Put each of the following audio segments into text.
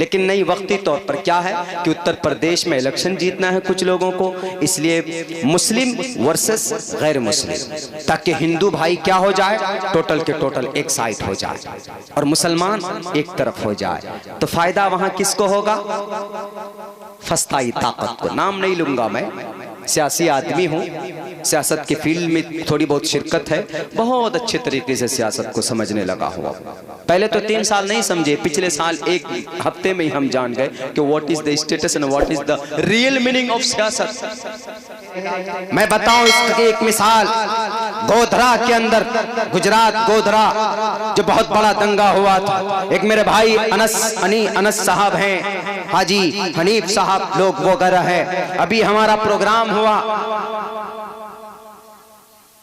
लेकिन नहीं, वक्ती तौर पर क्या है कि उत्तर प्रदेश में इलेक्शन जीतना है कुछ लोगों को, इसलिए मुस्लिम वर्सेस गैर मुस्लिम, ताकि हिंदू भाई क्या हो जाए, टोटल के टोटल एक साइड हो जाए और मुसलमान एक तरफ हो जाए। तो फायदा वहां किसको होगा? फस्ताई ताकत को। नाम नहीं लूंगा, मैं सियासी आदमी हूँ, सियासत के फील्ड में थोड़ी बहुत शिरकत है, बहुत अच्छे तरीके से सियासत को समझने लगा हुआ। पहले तो 3 साल नहीं समझे, पिछले साल 1 हफ्ते में ही हम जान गए कि what is the status and what is the real meaning of सियासत। मैं बताऊं इसकी एक मिसाल, गोधरा के अंदर, गुजरात गोधरा, जो बहुत बड़ा दंगा हुआ था। एक मेरे भाई अनस साहब हैं, हाजी हनीफ साहब लोग वगैरह है। अभी हमारा प्रोग्राम हुआ,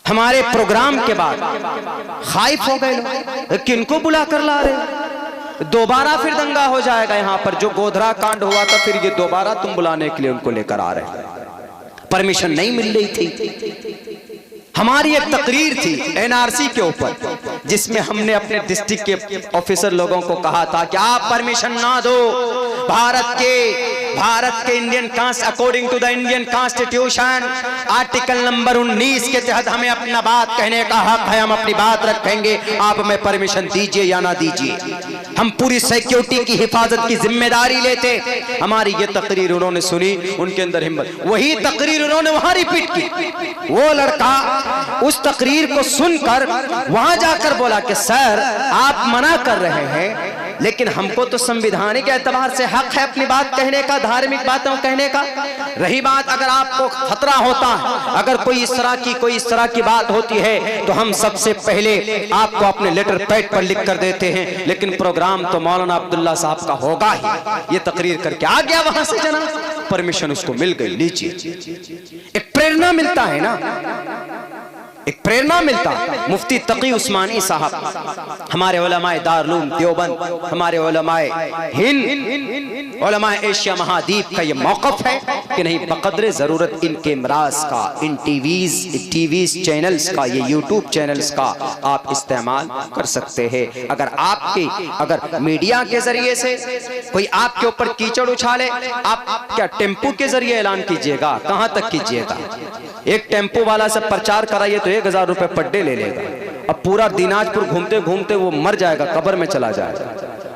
हमारे प्रोग्राम के बाद खाइफ हो गए, किनको बुला कर ला रहे, दोबारा फिर दंगा हो जाएगा यहाँ पर। जो गोधरा कांड हुआ था, फिर ये दोबारा तुम बुलाने के लिए उनको लेकर आ रहे। परमिशन नहीं मिल रही थी। हमारी एक तकरीर थी एनआरसी के ऊपर, जिसमें हमने अपने डिस्ट्रिक्ट के ऑफिसर लोगों को कहा था कि आप परमिशन ना दो, भारत के Indian according to the Indian constitution article number 19 के तहत हमें अपना बात कहने का हक है, हम अपनी बात रखेंगे, आप हमें परमिशन दीजिए या ना दीजिए। हम पूरी सिक्योरिटी की हिफाजत की जिम्मेदारी लेते। हमारी ये तकरीर उन्होंने सुनी, उनके अंदर हिम्मत, वही तकरीर उन्होंने वहां रिपीट की। वो लड़का उस तकरीर को सुनकर वहां जाकर बोला कि सर आप मना कर रहे हैं, लेकिन हमको तो संवैधानिक एतबार से हक है अपनी बात कहने का, धार्मिक बातों कहने का। रही बात अगर आपको खतरा होता है, अगर कोई इस तरह की बात होती है, तो हम सबसे पहले आपको अपने लेटर पैड पर लिख कर देते हैं, लेकिन प्रोग्राम तो मौलाना अब्दुल्ला साहब का होगा ही। ये तकरीर करके आ गया वहां से, जना परमिशन उसको मिल गई, लीजिए। एक प्रेरणा मिलता है ना, एक प्रेरणा मिलता। मुफ्ती तकी उस्मानी साहब, हमारे उलमाए दारुल देवबंद, हमारे उलमाए हिंद, उलमाए एशिया महाद्वीप का ये मौक़िफ़ है कि नहीं, बक़द्रे ज़रूरत इन कैमरास का, इन टीवीज़ चैनल्स का, ये यूट्यूब चैनल्स का आप इस्तेमाल कर सकते हैं। अगर मीडिया के जरिए से कोई आपके ऊपर कीचड़ उछाले, आप क्या टेम्पू के जरिए ऐलान कीजिएगा? कहाँ तक कीजिएगा? एक टेम्पो वाला से प्रचार कराइए तो 1000 रुपए पर डे ले लेगा। अब पूरा दिनाजपुर घूमते घूमते वो मर जाएगा, कब्र में चला जाएगा।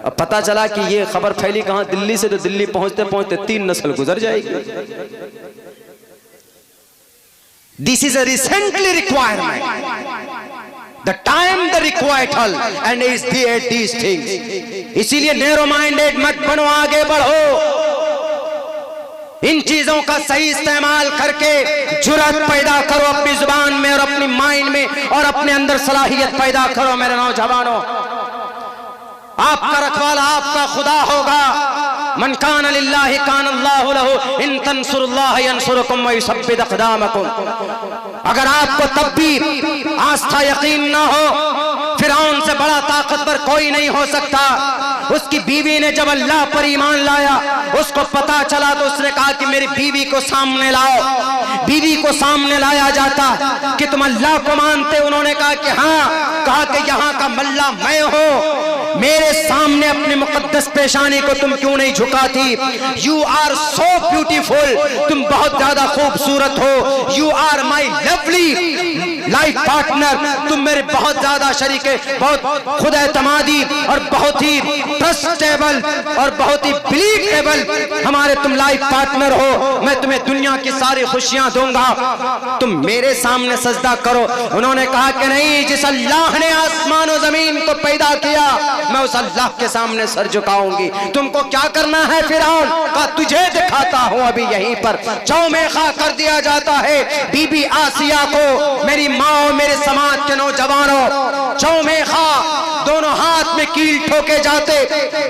अब पता चला कि ये खबर फैली कहाँ, दिल्ली से, तो दिल्ली पहुंचते पहुंचते 3 नस्ल गुजर जाएगी। This is a recently requirement, the time the required and is these things. इसीलिए नैरो माइंडेड मत बनो, आगे बढ़ो। इन चीजों का सही इस्तेमाल करके जुर्रत पैदा करो अपनी जुबान में और अपनी माइंड में, और अपने अंदर सलाहियत पैदा करो। मेरे नौजवानों, आपका रखवाला आपका खुदा होगा। मन कान लिल्लाहि कान अल्लाहु लहू, इन तंसुरुल्लाह यंसुरुकुम व युसब्बित अक़दामकुम। अगर आपको तब भी आस्था यकीन ना हो, फिरौन से बड़ा ताकतवर कोई नहीं हो सकता। उसकी बीवी ने जब अल्लाह पर ईमान लाया, उसको पता चला तो उसने कहा कि मेरी बीवी को सामने लाओ। बीवी को सामने लाया जाता कि तुम अल्लाह को मानते? उन्होंने कहा कि हाँ। कहा कि यहाँ का मल्ला मैं हूँ, मेरे सामने अपनी मुकद्दस पेशानी को तुम क्यों नहीं झुकाती? यू आर सो ब्यूटीफुल, तुम बहुत ज्यादा खूबसूरत हो। You are my lovely life partner, तुम मेरे बहुत ज्यादा शरीके, बहुत खुद एतमादी और बहुत ही ट्रस्टेबल और बहुत ही बिलीवेबल हमारे तुम लाइफ पार्टनर हो। मैं तुम्हें दुनिया की सारी खुशियां दूंगा, तुम मेरे सामने सजदा करो। उन्होंने कहा कि नहीं, जिस अल्लाह ने आसमान और जमीन को पैदा किया, मैं उस अल्लाह के सामने सर झुकाऊंगी। तुमको क्या करना है? फिरौन का तुझे दिखाता हूं। अभी यहीं पर चौमेखा कर दिया जाता है बीबी आसिया को। मेरी माँ और मेरे समाज के नौजवानों, चौमेखा, दोनों हाथ में कील ठोके जाते,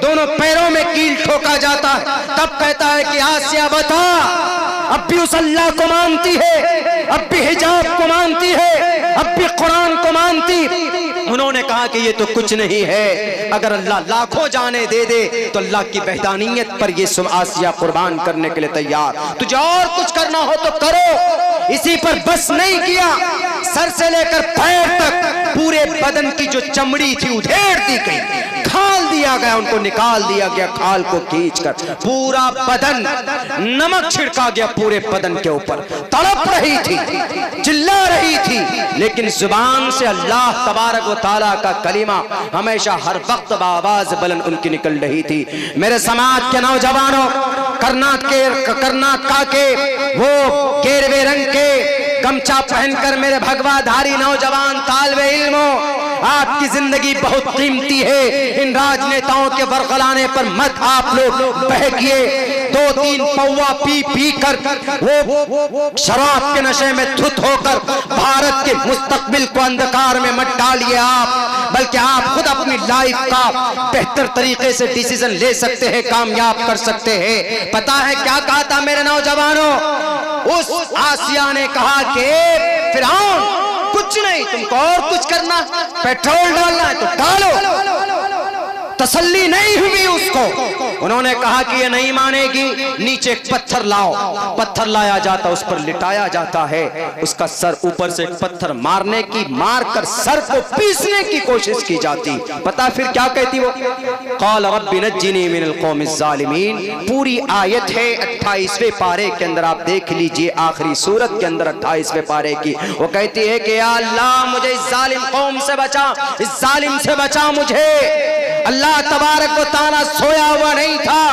दोनों पैरों में कील ठोका जाता है। तब कहता है कि आसिया बता, अब भी उस अल्लाह को मानती है, अब भी हिजाब को मानती है, अब भी कुरान को मानती? उन्होंने कहा कि ये तो कुछ नहीं है। अगर अल्लाह लाखों जाने दे दे तो अल्लाह की वहदानियत पर ये आसिया कुर्बान करने के लिए तैयार। तुझे और कुछ करना हो तो करो। इसी पर बस नहीं किया, सर से लेकर पैर तक पूरे बदन की जो चमड़ी थी उधेड़ दी गई, खाल दी दिया गया, उनको निकाल दिया गया खाल को खींचकर, पूरा बदन नमक छिड़का गया पूरे बदन के ऊपर, तड़प रही थी, चिल्ला रही थी, लेकिन जुबान से अल्लाह तबारक व तआला का कलीमा हमेशा हर वक्त आवाज बुलंद उनकी निकल रही थी। मेरे समाज के नौजवानों, कर्नाटका के वो गेरवे रंग के गमछा पहनकर मेरे भगवाधारी नौजवान तालिबे इल्मों, आपकी जिंदगी बहुत कीमती है। इन राजनेताओं के बरगलाने पर मत आप लोग बहकिए। 2-3 पौवा पी कर वो शराब के नशे में धुत होकर भारत के मुस्तकबिल को अंधकार में मत डालिए आप, बल्कि आप खुद अपनी लाइफ का बेहतर तरीके से डिसीजन ले सकते हैं, कामयाब कर सकते हैं। पता है क्या कहा था मेरे नौजवानों? उस आसिया ने कहा कि फिरौन कुछ नहीं, तुमको और कुछ करना, पेट्रोल डालना है तो डालो। तसल्ली नहीं हुई उसको, उन्होंने कहा कि ये नहीं मानेगी, नीचे एक पत्थर लाओ। पत्थर लाया जाता, उस पर लिटाया जाता है, उसका सर ऊपर से एक पत्थर मारकर सर को पीसने की कोशिश की जाती। पता फिर क्या कहती वो? क़ाल रब्बी नज्जिनी मिनल क़ौमिज़ ज़ालिमीन। पूरी आयत है 28वें पारे के अंदर, आप देख लीजिए आखिरी सूरत के अंदर 28वें पारे की। वो कहती है कि या अल्लाह मुझे इस जालिम कौम से बचा, इस जालिम से बचा मुझे। अल्लाह तबारक व तआला सोया हुआ नहीं था।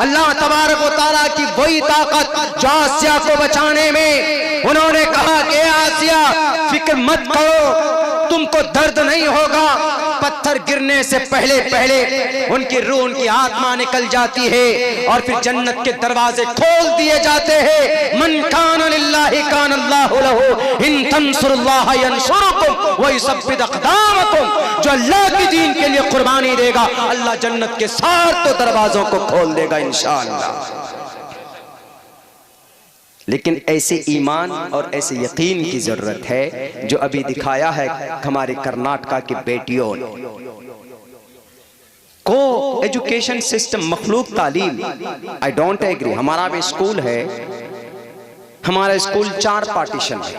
अल्लाह तबारक व तआला की वही ताकत जो आसिया को बचाने में। उन्होंने कहा कि आसिया फिक्र मत करो, तुमको दर्द नहीं होगा। पत्थर गिरने से पहले उनकी रूह, उनकी आत्मा निकल जाती है और फिर जन्नत के दरवाजे खोल दिए जाते हैं। मन कान लिल्लाहि कान अल्लाहु लहू इन तंसुरुल्लाह यंसुरुकुम व युसब्बित अक़दामकुम। जो अल्लाह के दीन के लिए कुर्बानी देगा, अल्लाह जन्नत के सारे दरवाजों को खोल देगा इंशाअल्लाह। लेकिन ऐसे ईमान और ऐसे यकीन की जरूरत है जो अभी दिखाया है हमारे कर्नाटका की बेटियों ने। को एजुकेशन सिस्टम, मखलूक तालीम, आई डोंट एग्री। हमारा भी स्कूल है, हमारा स्कूल 4 पार्टीशन है।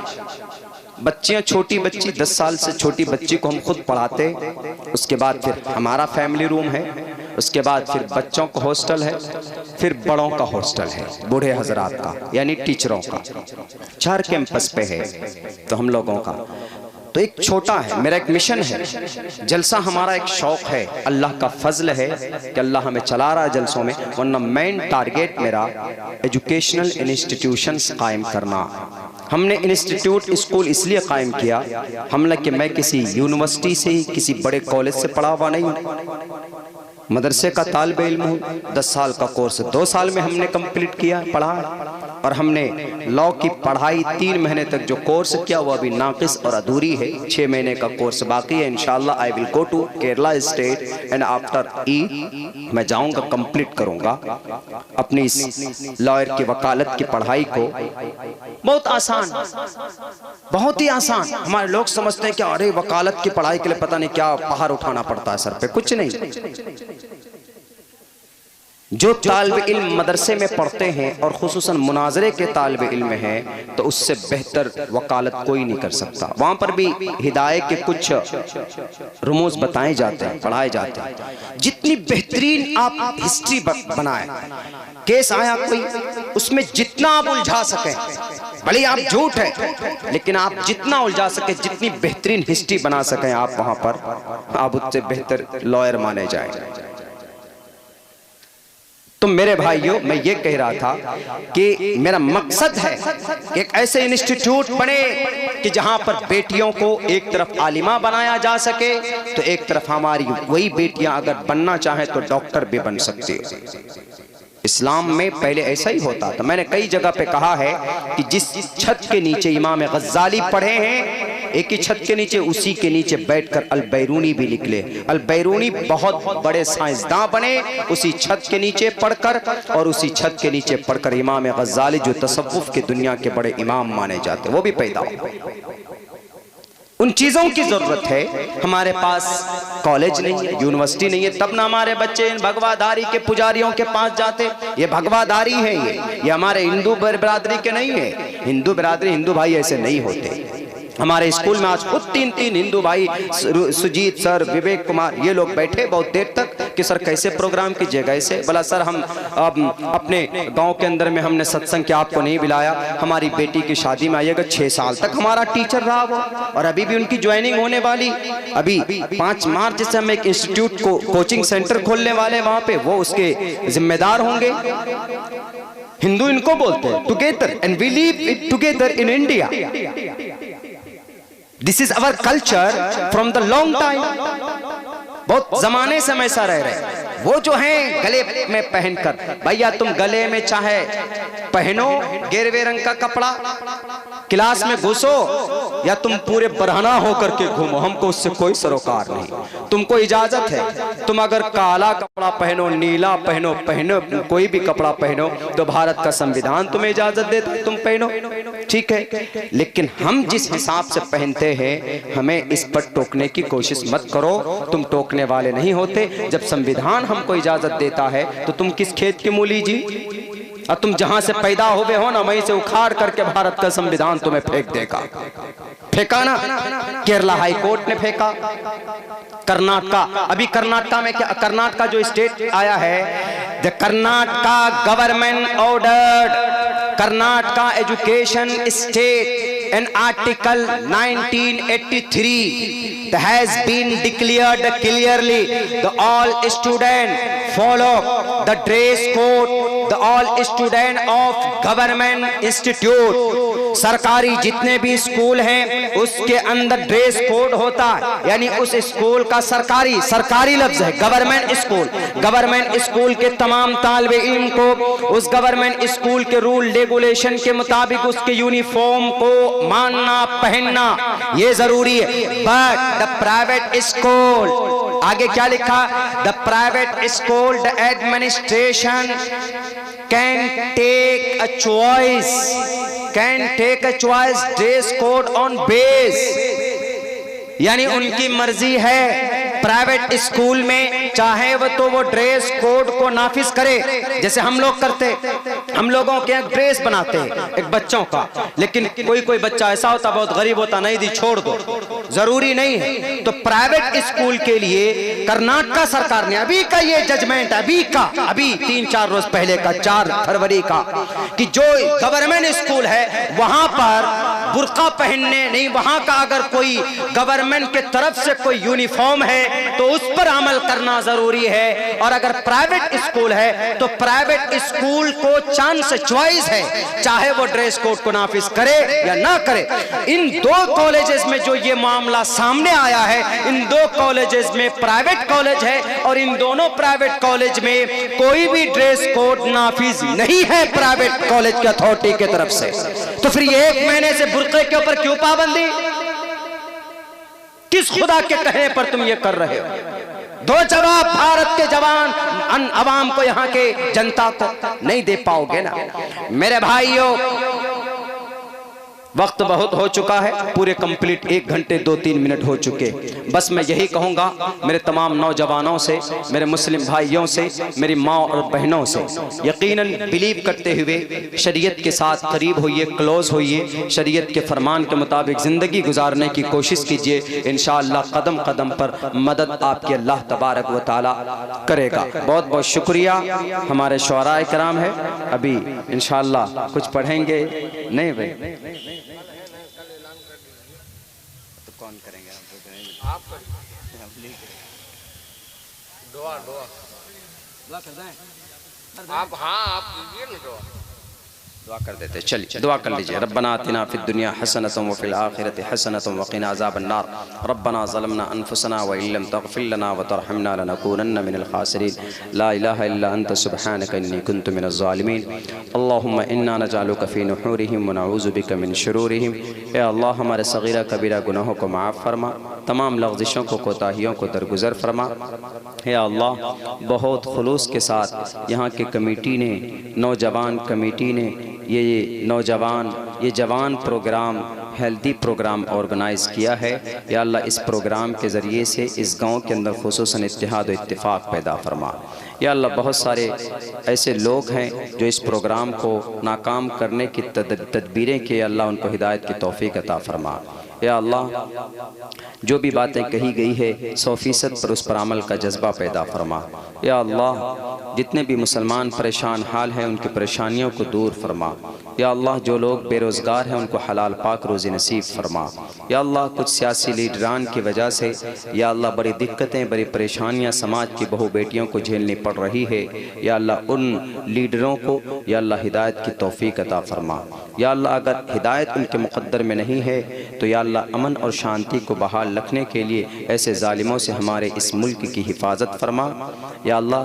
बच्चियां, छोटी बच्ची 10 साल से छोटी बच्ची को हम खुद पढ़ाते, उसके बाद फिर हमारा फैमिली रूम है, उसके बाद फिर बच्चों का हॉस्टल है, फिर बड़ों का हॉस्टल है, बूढ़े हजरात का यानी टीचरों का। 4 कैंपस पे है तो हम लोगों का तो एक छोटा है, मेरा एक मिशन है, जलसा हमारा एक शौक है। अल्लाह का फजल है कि अल्लाह हमें चला रहा है जलसों में, वरना मेन टारगेट मेरा एजुकेशनल इंस्टीट्यूशंस कायम करना। हमने इंस्टीट्यूट स्कूल इसलिए कायम किया, हमने कि मैं किसी यूनिवर्सिटी से, किसी बड़े कॉलेज से पढ़ा हुआ नहीं हूँ, मदरसे का तालिबे इल्म हूँ। 10 साल का कोर्स 2 साल में हमने कंप्लीट किया, पढ़ा। और हमने लॉ की पढ़ाई 3 महीने तक जो कोर्स किया वो अभी नाकिस और अधूरी है, 6 महीने का कोर्स बाकी है। इंशाल्लाह I will go to Kerala state and after Eid मैं जाऊंगा, कंप्लीट करूंगा अपनी इस लॉयर की वकालत की पढ़ाई को। बहुत आसान, बहुत ही आसान। हमारे लोग समझते हैं कि अरे वकालत की पढ़ाई के लिए पता नहीं क्या पहाड़ उठाना पड़ता है सर पे, कुछ नहीं। जो तालिबे इल्म मदरसे में पढ़ते हैं और खुसूसन मुनाजरे के तालिबे इल्म हैं, तो उससे बेहतर वकालत कोई नहीं कर सकता। वहाँ पर भी हिदायत के कुछ रुमूज बताए जाते हैं, पढ़ाए जाते हैं। जितनी बेहतरीन आप हिस्ट्री बनाए, केस आया कोई, उसमें जितना आप उलझा सकें, भले आप झूठ है लेकिन आप जितना उलझा सके, जितनी बेहतरीन हिस्ट्री बना सकें आप, वहाँ पर आप उससे बेहतर लॉयर माने जाएं। तो मेरे भाइयों, मैं ये कह रहा था कि मेरा मकसद है कि एक ऐसे इंस्टीट्यूट बने कि जहां पर बेटियों को एक तरफ आलिमा बनाया जा सके, तो एक तरफ हमारी वही बेटियां अगर बनना चाहें तो डॉक्टर भी बन सकती है। इस्लाम में पहले ऐसा ही होता था। मैंने कई जगह पे कहा है कि जिस छत के नीचे इमाम गज़ाली पढ़े हैं, एक ही छत के नीचे, उसी के नीचे बैठकर अल बैरूनी भी निकले। अल बैरूनी बहुत बड़े साइंसदान बने उसी छत के नीचे पढ़कर, और उसी छत के नीचे पढ़कर इमाम गज़ाली जो तसव्वुफ की दुनिया के बड़े इमाम माने जाते, वो भी पैदा हुए। उन चीजों की जरूरत है। हमारे पास कॉलेज नहीं है, यूनिवर्सिटी नहीं है, तब ना हमारे बच्चे इन भगवाधारी के पुजारियों के पास जाते। ये भगवाधारी है, ये हमारे हिंदू बिरादरी के नहीं है। हिंदू बिरादरी, हिंदू भाई ऐसे नहीं होते। हमारे स्कूल में आज खुद 3 हिंदू भाई, सुजीत सर, विवेक कुमार, ये लोग बैठे बहुत देर तक कि सर कैसे प्रोग्राम कीजिएगा ऐसे। बोला सर हम अपने गांव के अंदर में हमने सत्संग के आपको नहीं बुलाया, हमारी बेटी की शादी में आइएगा। 6 साल तक हमारा टीचर रहा वो, और अभी भी उनकी ज्वाइनिंग होने वाली। अभी 5 मार्च से हम एक इंस्टीट्यूट को कोचिंग सेंटर खोलने वाले, वहां पे वो उसके जिम्मेदार होंगे। हिंदू इनको बोलते हैं, together and we live together in India. This is our culture from the long time. बहुत जमाने से हम ऐसा रह रहे। वो जो है गले में पहनकर, भैया तुम गले में चाहे पहनो गेरवे रंग का कपड़ा, क्लास में घुसो, या तुम पूरे बरहना होकर के घूमो, हमको उससे कोई सरोकार नहीं। तुमको इजाजत है, तुम अगर काला कपड़ा पहनो, नीला पहनो, कोई भी कपड़ा पहनो, तो भारत का संविधान तुम्हें इजाजत देता है, तुम पहनो, ठीक है। लेकिन हम जिस हिसाब से पहनते हैं, हमें इस पर टोकने की कोशिश मत करो। तुम टोकने वाले नहीं होते। जब संविधान हमको इजाजत देता है तो तुम किस खेत की मूली जी? और तुम जहां से पैदा हुए हो ना, वहीं से उखाड़ करके भारत का संविधान तुम्हें फेंक देगा। फेंका ना, केरला हाई कोर्ट ने फेंका, कर्नाटका, अभी कर्नाटका में क्या, कर्नाटका जो स्टेट आया है, the Karnataka government ordered Karnataka education state in article 1983 that has been declared clearly the all student follow the dress code, the all student of government institute। सरकारी जितने भी स्कूल हैं उसके अंदर ड्रेस कोड होता है, यानी उस स्कूल का सरकारी लफ्ज है गवर्नमेंट स्कूल। गवर्नमेंट स्कूल के तमाम तालिबे इल्म को उस गवर्नमेंट स्कूल के रूल रेगुलेशन के मुताबिक उसके यूनिफॉर्म को मानना, पहनना ये जरूरी है। बट द प्राइवेट स्कूल, आगे क्या लिखा, the private school the administration can take a choice dress code on base, यानी उनकी मर्जी है प्राइवेट स्कूल में, चाहे वो ड्रेस कोड को नाफिज करे, जैसे हम लोग करते। हम लोगों के ड्रेस बनाते हैं एक बच्चों का, लेकिन कोई बच्चा ऐसा होता बहुत गरीब होता, नहीं दी छोड़ दो, जरूरी नहीं है। तो प्राइवेट स्कूल के लिए कर्नाटका सरकार ने अभी का ये जजमेंट, अभी 3-4 रोज पहले का, 4 फरवरी का, कि जो गवर्नमेंट स्कूल है वहां पर बुर्का पहनने नहीं, वहां का अगर कोई गवर्नमेंट के तरफ से कोई यूनिफॉर्म है तो उस पर अमल करना जरूरी है। और अगर प्राइवेट स्कूल है तो प्राइवेट स्कूल को चांस चॉइस है, चाहे वो ड्रेस कोड को नाफिज करे या ना करे। इन 2 कॉलेजेस में जो ये मामला सामने आया है, इन 2 कॉलेजेस में प्राइवेट कॉलेज है, और इन दोनों प्राइवेट कॉलेज में कोई भी ड्रेस कोड नाफिज नहीं है प्राइवेट कॉलेज की अथॉरिटी की तरफ से। तो फिर ये 1 महीने से बुर्के के ऊपर क्यों पाबंदी? किस खुदा के कहने पर तुम ये कर रहे हो? दो जवाब भारत के जवान अवाम को, यहाँ के जनता को नहीं दे पाओगे ना। मेरे भाइयों, वक्त बहुत हो चुका है, पूरे कंप्लीट 1 घंटे 2-3 मिनट हो चुके। बस मैं यही कहूंगा मेरे तमाम नौजवानों से, मेरे मुस्लिम भाइयों से, मेरी माँ और बहनों से, यकीनन बिलीव करते हुए शरीयत के साथ करीब होइए, क्लोज होइए, शरीयत के फरमान के मुताबिक ज़िंदगी गुजारने की कोशिश कीजिए। इंशाअल्लाह कदम कदम पर मदद आपकी अल्लाह तबारक व तआला करेगा। बहुत बहुत शुक्रिया। हमारे शुअराए किराम है, अभी इंशाअल्लाह कुछ पढ़ेंगे नहीं भाई? तो कौन करेंगे? आप करेंगे। दुआ कर दें आप? हाँ, आप कीजिए ना दुआ कर देते। चलिए दुआ कर लीजिए। रब्बना आतिना फिद दुनिया हसनतम व फिल आखिरति हसनतम व क़िना अज़ाबन नार। रब्बना ज़लमना अनफुसना व इल्लम तग़फ़िर लना व तरहमना लनकूनन्न मिनल ख़ासिरीन। ला इलाहा इल्ला अंत सुब्हानक इन्नी कुन्तु मिनज़ ज़ालिमीन। अल्लाहुम्मा इन्ना नजअलुका फ़ी नुहूरिहिम व नऊज़ु बिका मिन शुरूरिहिम। या अल्लाह, हमारे सग़ीरा कबीरा गुनाहों को माफ़ फरमा, तमाम लग़ज़िशों को, कोताहियों को दरगुज़र फरमा। या अल्लाह, बहुत खुलूस के साथ यहाँ की कमेटी ने, नौजवान कमेटी ने ये जवान प्रोग्राम, हेल्दी प्रोग्राम ऑर्गेनाइज़ किया है। या अल्लाह, इस प्रोग्राम के ज़रिए से इस गांव के अंदर खुसूसन इत्तेहाद और इत्तिफ़ाक़ पैदा फरमा। या अल्लाह, बहुत सारे ऐसे लोग हैं जो इस प्रोग्राम को नाकाम करने की तदबीरें किए, अल्लाह उनको हिदायत की तौफ़ीक़ अता फरमा। या अल्लाह जो भी बातें कही गई है 100% पर उस पर अमल का जज्बा पैदा फरमा। या अल्लाह जितने भी मुसलमान परेशान हाल हैं उनकी परेशानियों को दूर फरमा। या अल्लाह जो लोग बेरोज़गार हैं उनको हलाल पाक रोज़ी नसीब फरमा। या अल्लाह कुछ सियासी लीडरान की वजह से या अल्लाह बड़ी दिक्कतें बड़ी परेशानियां समाज की बहू बेटियों को झेलनी पड़ रही है। या अल्लाह उन लीडरों को या अल्लाह हिदायत की तौफीक अता फरमा। या अल्लाह अगर हिदायत उनके मुक़द्दर में नहीं है तो या अल्लाह अमन और शांति को बहाल रखने के लिए ऐसे ज़ालिमों से हमारे इस मुल्क की हिफाजत फरमा। या अल्लाह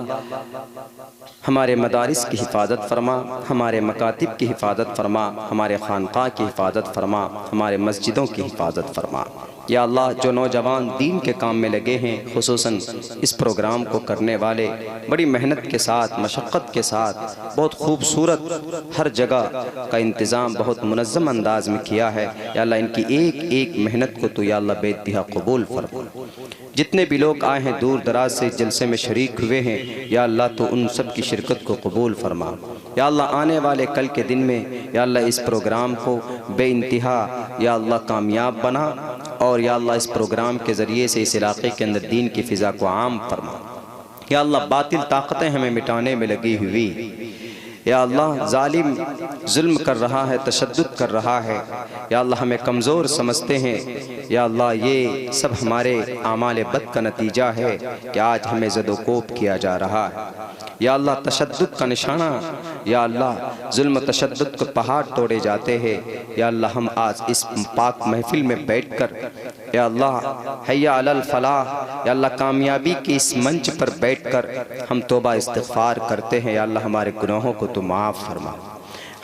हमारे मदारिस की हिफाजत फरमा, हमारे मकातिब की हिफाजत फरमा, हमारे खानक़ाह की हिफाजत फरमा, हमारे मस्जिदों की हिफाजत फरमा। या अल्लाह जो नौजवान दीन के काम में लगे हैं, खुसूसन इस प्रोग्राम को करने वाले बड़ी मेहनत के साथ मशक्क़त के साथ बहुत खूबसूरत हर जगह का इंतज़ाम बहुत मुनज़्ज़म अंदाज में किया है। या अल्लाह इनकी एक एक मेहनत को तो या अल्लाह बेइंतहा कबूल फरमा। जितने भी लोग आए हैं दूर दराज से जलसे में शरीक हुए हैं या अल्लाह तो उन सब की शिरकत को कबूल फरमा। या अल्लाह आने वाले कल के दिन में या अल्लाह इस प्रोग्राम को बेइंतहा या अल्लाह कामयाब बना और या अल्लाह इस प्रोग्राम के ज़रिए से इस इलाक़े के अंदर दीन की फ़िज़ा को आम फरमा। या अल्लाह बातिल ताकतें हमें मिटाने में लगी हुई, या अल्लाह जालिम जुल्म कर रहा है, तशद्दुद कर रहा है, या अल्लाह हमें कमज़ोर समझते हैं। या अल्लाह ये सब हमारे आमाल बद का नतीजा है कि आज हमें ज़दोकोब किया जा रहा है। या अल्लाह तशद्दुद का निशाना, या अल्लाह जुल्म तशद्दुद को पहाड़ तोड़े जाते हैं। या अल्लाह हम आज इस पाक महफिल में बैठकर या अल्लाह हैया अलल फलाह या अल्लाह कामयाबी के इस मंच पर बैठकर हम तौबा इस्तिग़फ़ार करते हैं। या अल्लाह हमारे गुनाहों को तो माफ़ फरमा।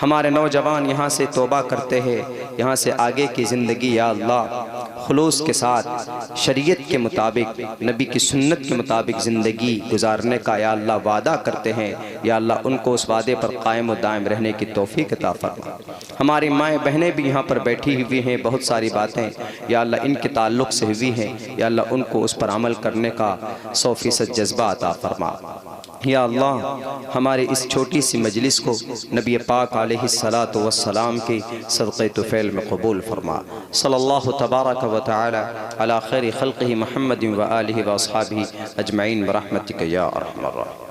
हमारे नौजवान यहाँ से तौबा करते हैं, यहाँ से आगे की ज़िंदगी या अल्लाह खुलूस के साथ शरीयत के मुताबिक नबी की सुन्नत के मुताबिक ज़िंदगी गुजारने का या अल्लाह वादा करते हैं। या अल्लाह उनको उस वादे पर कायम और दायम रहने की तौफीक अता फरमा। हमारी माएँ बहनें भी यहाँ पर बैठी हुई हैं, बहुत सारी बातें या अल्लाह इनके ताल्लुक़ से हुई हैं। या अल्लाह उनको उस पर अमल करने का 100% जज्बा अता फरमा। या अल्लाह हमारे इस छोटी सी मजलिस को नबी पाक अलैहिस्सलातु वस्सलाम के सदक़े तुफ़ैल में कबूल फरमा। सल्लल्लाहु तबारक व तआला अला खैरि खल्क़िही मुहम्मदिन व आलिहि व अस्हाबिही अजमईन व रहमतिक या अरहमर राहिमीन।